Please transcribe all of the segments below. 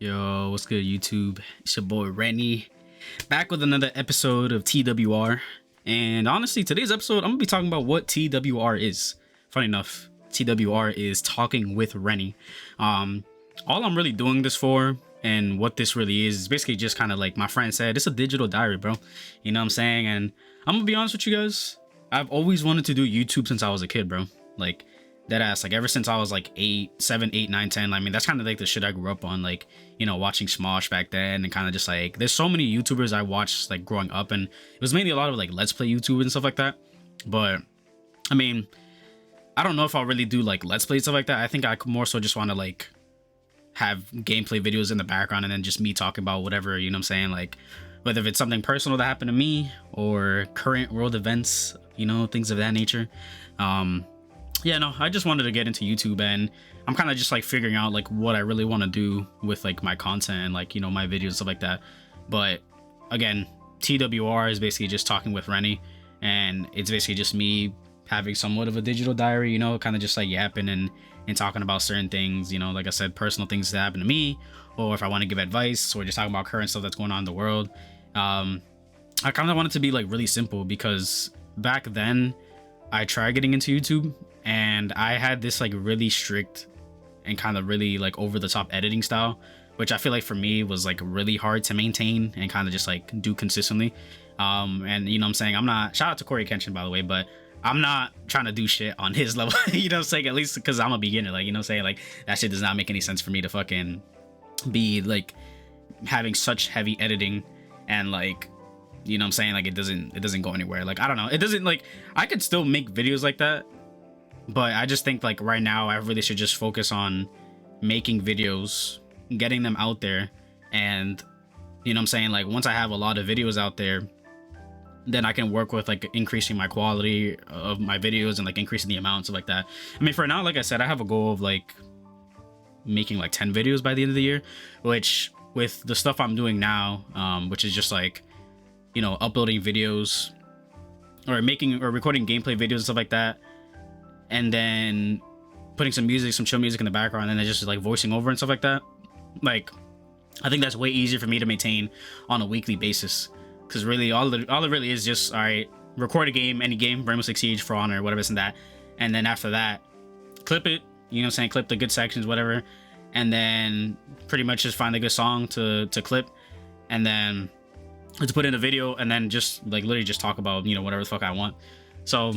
Yo, what's good, YouTube? It's your boy Rennie, back with another episode of TWR. And honestly, today's episode, I'm gonna be talking about what TWR is. Funny enough, TWR is talking with Rennie. All I'm really doing this for, and what this really is basically just kind of like my friend said, it's a digital diary, bro. You know what I'm saying? And I'm gonna be honest with you guys, I've always wanted to do YouTube since I was a kid, bro. Like, dead ass, like ever since I was like 7, 8, 9, 10. I mean, that's kind of like the shit I grew up on, like, you know, watching Smosh back then, and kind of just like, there's so many YouTubers I watched like growing up, and it was mainly a lot of like Let's Play YouTube and stuff like that. But I mean, I don't know if I'll really do like Let's Play stuff like that. I think I more so just want to like have gameplay videos in the background and then just me talking about whatever, you know what I'm saying, like whether it's something personal that happened to me or current world events, you know, things of that nature. Yeah, no, I just wanted to get into YouTube, and I'm kind of just like figuring out like what I really want to do with like my content and like, you know, my videos and stuff like that. But again, TWR is basically just talking with Rennie, and it's basically just me having somewhat of a digital diary, you know, kind of just like yapping and talking about certain things, you know, like I said, personal things that happen to me, or if I want to give advice, or just talking about current stuff that's going on in the world. I kind of want it to be like really simple, because back then I tried getting into YouTube, and I had this like really strict and kind of really like over the top editing style, which I feel like for me was like really hard to maintain and kind of just like do consistently. And you know what I'm saying, I'm not, shout out to Corey Kenshin, by the way, but I'm not trying to do shit on his level. You know what I'm saying, at least because I'm a beginner, like, you know what I'm saying, like that shit does not make any sense for me to fucking be like having such heavy editing, and like, you know what I'm saying, like it doesn't go anywhere. Like, I don't know, it doesn't, like, I could still make videos like that, but I just think like right now I really should just focus on making videos, getting them out there, and you know what I'm saying, like once I have a lot of videos out there, then I can work with like increasing my quality of my videos and like increasing the amounts of like that. I mean, for now, like I said, I have a goal of like making like 10 videos by the end of the year, which with the stuff I'm doing now, which is just like, you know, uploading videos or making or recording gameplay videos and stuff like that, and then putting some music, some chill music in the background, and then just like voicing over and stuff like that. Like, I think that's way easier for me to maintain on a weekly basis, because really all it really is just, all right, record a game, any game, Rainbow Six Siege, For Honor, whatever, this and that, and then after that, clip it, you know what I'm saying, clip the good sections, whatever, and then pretty much just find a good song to clip, and then let's put in a video, and then just like literally just talk about, you know, whatever the fuck I want. So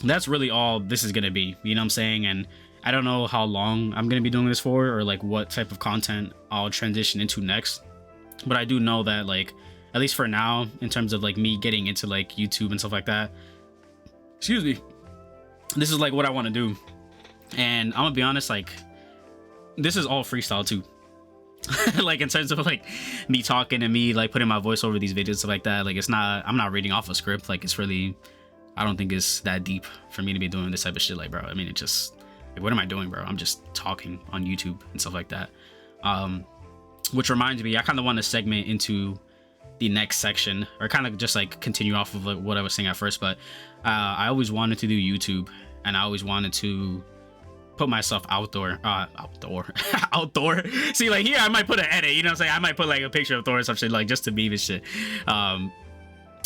that's really all this is gonna be, you know what I'm saying. And I don't know how long I'm gonna be doing this for, or like what type of content I'll transition into next, but I do know that, like, at least for now, in terms of like me getting into like YouTube and stuff like that, excuse me, this is like what I want to do. And I'm gonna be honest, like this is all freestyle too. Like in terms of like me talking and me like putting my voice over these videos, stuff like that, like it's not, I'm not reading off a script. Like, it's really, I don't think it's that deep for me to be doing this type of shit. Like, bro, I mean, it just, like, what am I doing, bro? I'm just talking on YouTube and stuff like that. Which reminds me, I kind of want to segment into the next section, or kind of just like continue off of like what I was saying at first. But I always wanted to do YouTube, and I always wanted to put myself outdoor. See, like here I might put an edit, you know what I'm saying, I might put like a picture of Thor or some shit, like just to be this shit.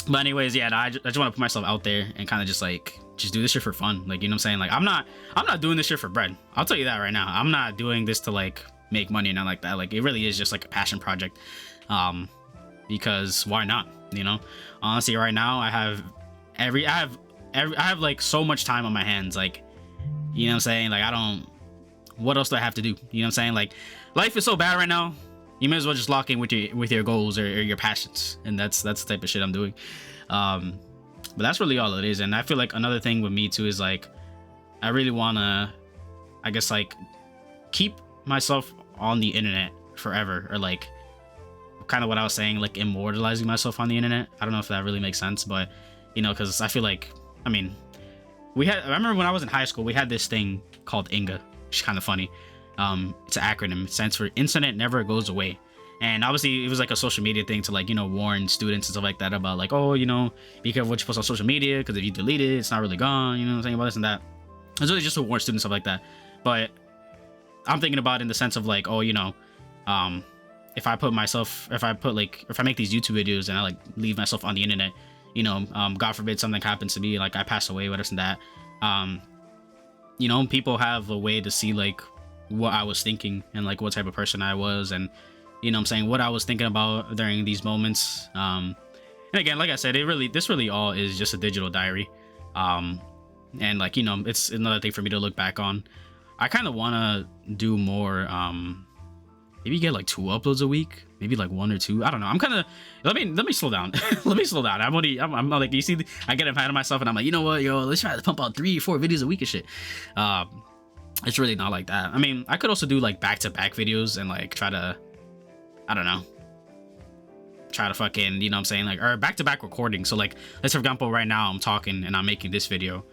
But anyways, yeah, I just want to put myself out there and kind of just like just do this shit for fun, like, you know what I'm saying. Like, I'm not doing this shit for bread, I'll tell you that right now. I'm not doing this to like make money and not like that. Like, it really is just like a passion project, because why not, you know. Honestly, right now I have like so much time on my hands, like, you know what I'm saying, like, I don't, what else do I have to do, you know what I'm saying. Like, life is so bad right now, you may as well just lock in with your goals or your passions, and that's the type of shit I'm doing. But that's really all it is. And I feel like another thing with me too is like, I really want to, I guess, like, keep myself on the internet forever, or like kind of what I was saying, like immortalizing myself on the internet. I don't know if that really makes sense, but you know, because I feel like, I mean, I remember when I was in high school, we had this thing called INGA, which is kind of funny. It's an acronym. It stands for Internet Never Goes Away. And obviously it was like a social media thing to, like, you know, warn students and stuff like that about like, oh, you know, be careful what you post on social media, because if you delete it, it's not really gone, you know what I'm saying, about this and that. It's really just to warn students, stuff like that. But I'm thinking about it in the sense of like, oh, you know, if I make these YouTube videos and I like leave myself on the internet, you know, God forbid something happens to me, like I pass away, whatever and that, you know, people have a way to see like what I was thinking and like what type of person I was, and you know what I'm saying, what I was thinking about during these moments. And again, like I said, this really all is just a digital diary. And like, you know, it's another thing for me to look back on. I kind of want to do more, maybe get like 2 uploads a week, maybe like 1 or 2. I don't know. I'm kind of, let me slow down. Let me slow down. I'm like, you see, I get mad at myself and I'm like, you know what, yo, let's try to pump out 3 or 4 videos a week and shit. It's really not like that. I mean, I could also do like back-to-back videos and like try to, I don't know, try to fucking, you know what I'm saying, like, or back-to-back recording. So like, let's for example, right now I'm talking and I'm making this video.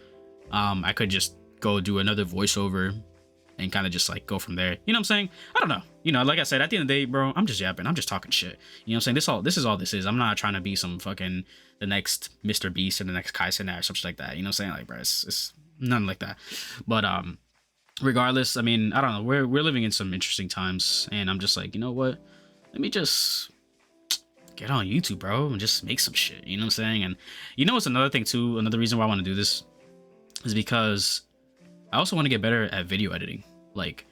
I could just go do another voiceover and kind of just like go from there. You know what I'm saying? I don't know. You know, like I said, at the end of the day, bro, I'm just yapping. I'm just talking shit. You know what I'm saying? This is all this is. I'm not trying to be some fucking the next Mr. Beast or the next Kai Cenat or something like that. You know what I'm saying? Like, bro, it's nothing like that. But regardless, I mean, I don't know. We're living in some interesting times, and I'm just like, you know what? Let me just get on YouTube, bro, and just make some shit. You know what I'm saying? And you know what's another thing too? Another reason why I want to do this is because I also want to get better at video editing. Like,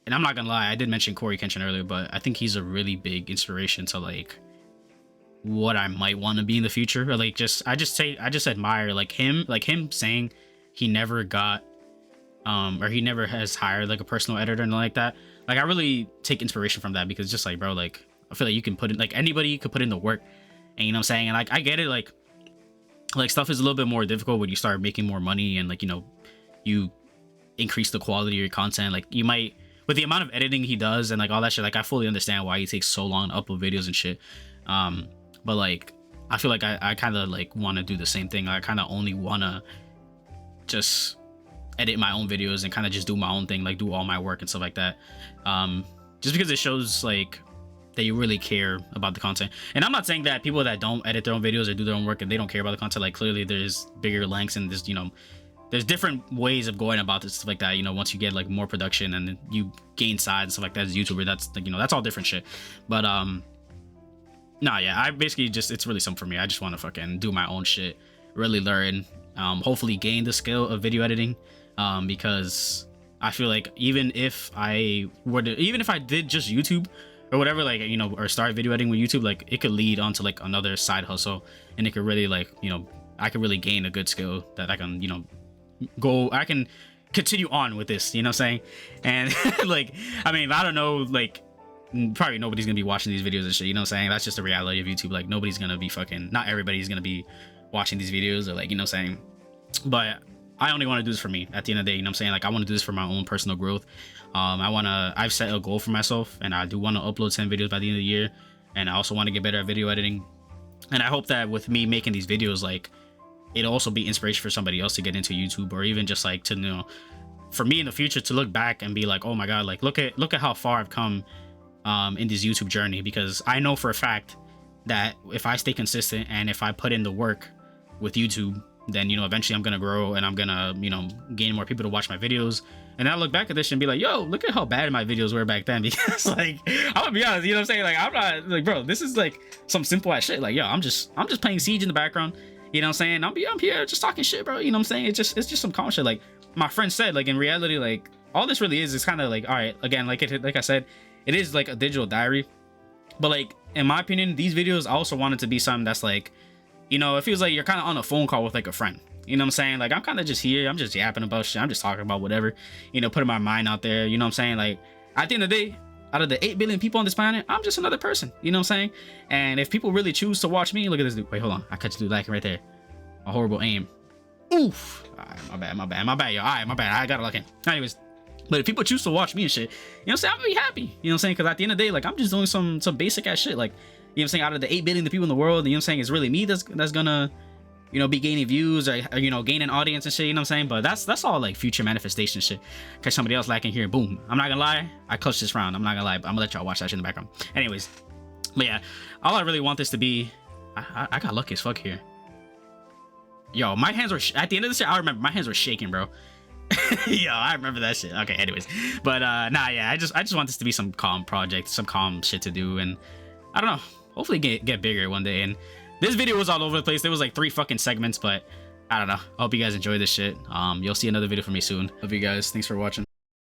and I'm not gonna lie, I did mention Corey Kenshin earlier, but I think he's a really big inspiration to like what I might want to be in the future. Or like, I just admire like him saying he never got or he never has hired like a personal editor and like that. Like, I really take inspiration from that, because just like, bro, like I feel like you can put in, like, anybody could put in the work, and you know what I'm saying, and like I get it, like stuff is a little bit more difficult when you start making more money and like, you know, you increase the quality of your content. Like, you might, with the amount of editing he does and like all that shit, like I fully understand why he takes so long to upload videos and shit. But like, I feel like I kind of like want to do the same thing. I kind of only want to just edit my own videos and kind of just do my own thing, like do all my work and stuff like that. Just because it shows like that you really care about the content. And I'm not saying that people that don't edit their own videos or do their own work and they don't care about the content, like clearly there's bigger lengths and there's, you know, there's different ways of going about this stuff like that. You know, once you get like more production and you gain size and stuff like that as a YouTuber, that's like, you know, that's all different shit. But nah, yeah, I basically just, it's really something for me. I just want to fucking do my own shit, really learn, hopefully gain the skill of video editing, because I feel like even if I did just YouTube or whatever, like, you know, or start video editing with YouTube, like it could lead onto like another side hustle, and it could really like, you know, I could really gain a good skill that I can, you know, I can continue on with this, you know what I'm saying? And like, I mean, I don't know, like probably nobody's gonna be watching these videos and shit, you know what I'm saying? That's just the reality of YouTube. Like, nobody's gonna be not everybody's gonna be watching these videos, or like, you know what I'm saying? But I only want to do this for me at the end of the day, you know what I'm saying? Like, I want to do this for my own personal growth. I've set a goal for myself, and I do want to upload 10 videos by the end of the year, and I also want to get better at video editing. And I hope that with me making these videos, like, it'll also be inspiration for somebody else to get into YouTube, or even just like to, you know, for me in the future to look back and be like, oh my god, like look at how far I've come in this YouTube journey. Because I know for a fact that if I stay consistent and if I put in the work with YouTube, then, you know, eventually I'm gonna grow and I'm gonna, you know, gain more people to watch my videos. And I look back at this and be like, yo, look at how bad my videos were back then. Because like, I'm gonna be honest, you know what I'm saying? Like, I'm not like, bro, this is like some simple ass shit. Like, yo, I'm just playing Siege in the background. You know what I'm saying? I'm here just talking shit, bro. You know what I'm saying? It's just some common shit. Like my friend said, like in reality, like all this really is kind of like, all right, again, like I said, it is like a digital diary. But like, in my opinion, these videos I also want it to be something that's like, you know, it feels like you're kind of on a phone call with like a friend. You know what I'm saying? Like, I'm kind of just here. I'm just yapping about shit. I'm just talking about whatever, you know, putting my mind out there. You know what I'm saying? Like, at the end of the day, out of the 8 billion people on this planet, I'm just another person. You know what I'm saying? And if people really choose to watch me, look at this dude. Wait, hold on. I catch the dude lacking right there. A horrible aim. Oof. All right, my bad, yo. All right, my bad. I got it looking. Anyways, but if people choose to watch me and shit, you know what I'm saying? I'm gonna be happy. You know what I'm saying? Because at the end of the day, like, I'm just doing some basic ass shit. Like, you know what I'm saying? Out of the 8 billion people in the world, you know what I'm saying? It's really me that's gonna, you know, be gaining views or, you know, gaining audience and shit, you know what I'm saying? But that's all like future manifestation shit. Catch somebody else lacking here, boom. I'm not gonna lie, I clutched this round. I'm not gonna lie, but I'm gonna let y'all watch that shit in the background. Anyways, but yeah, all I really want this to be, I got lucky as fuck here. Yo, my hands were, at the end of this year, I remember my hands were shaking, bro. Yo, I remember that shit. Okay, anyways, but nah, yeah, I just want this to be some calm project, some calm shit to do, and I don't know, hopefully get bigger one day. And this video was all over the place. There was like 3 fucking segments, but I don't know. I hope you guys enjoy this shit. You'll see another video from me soon. Love you guys. Thanks for watching.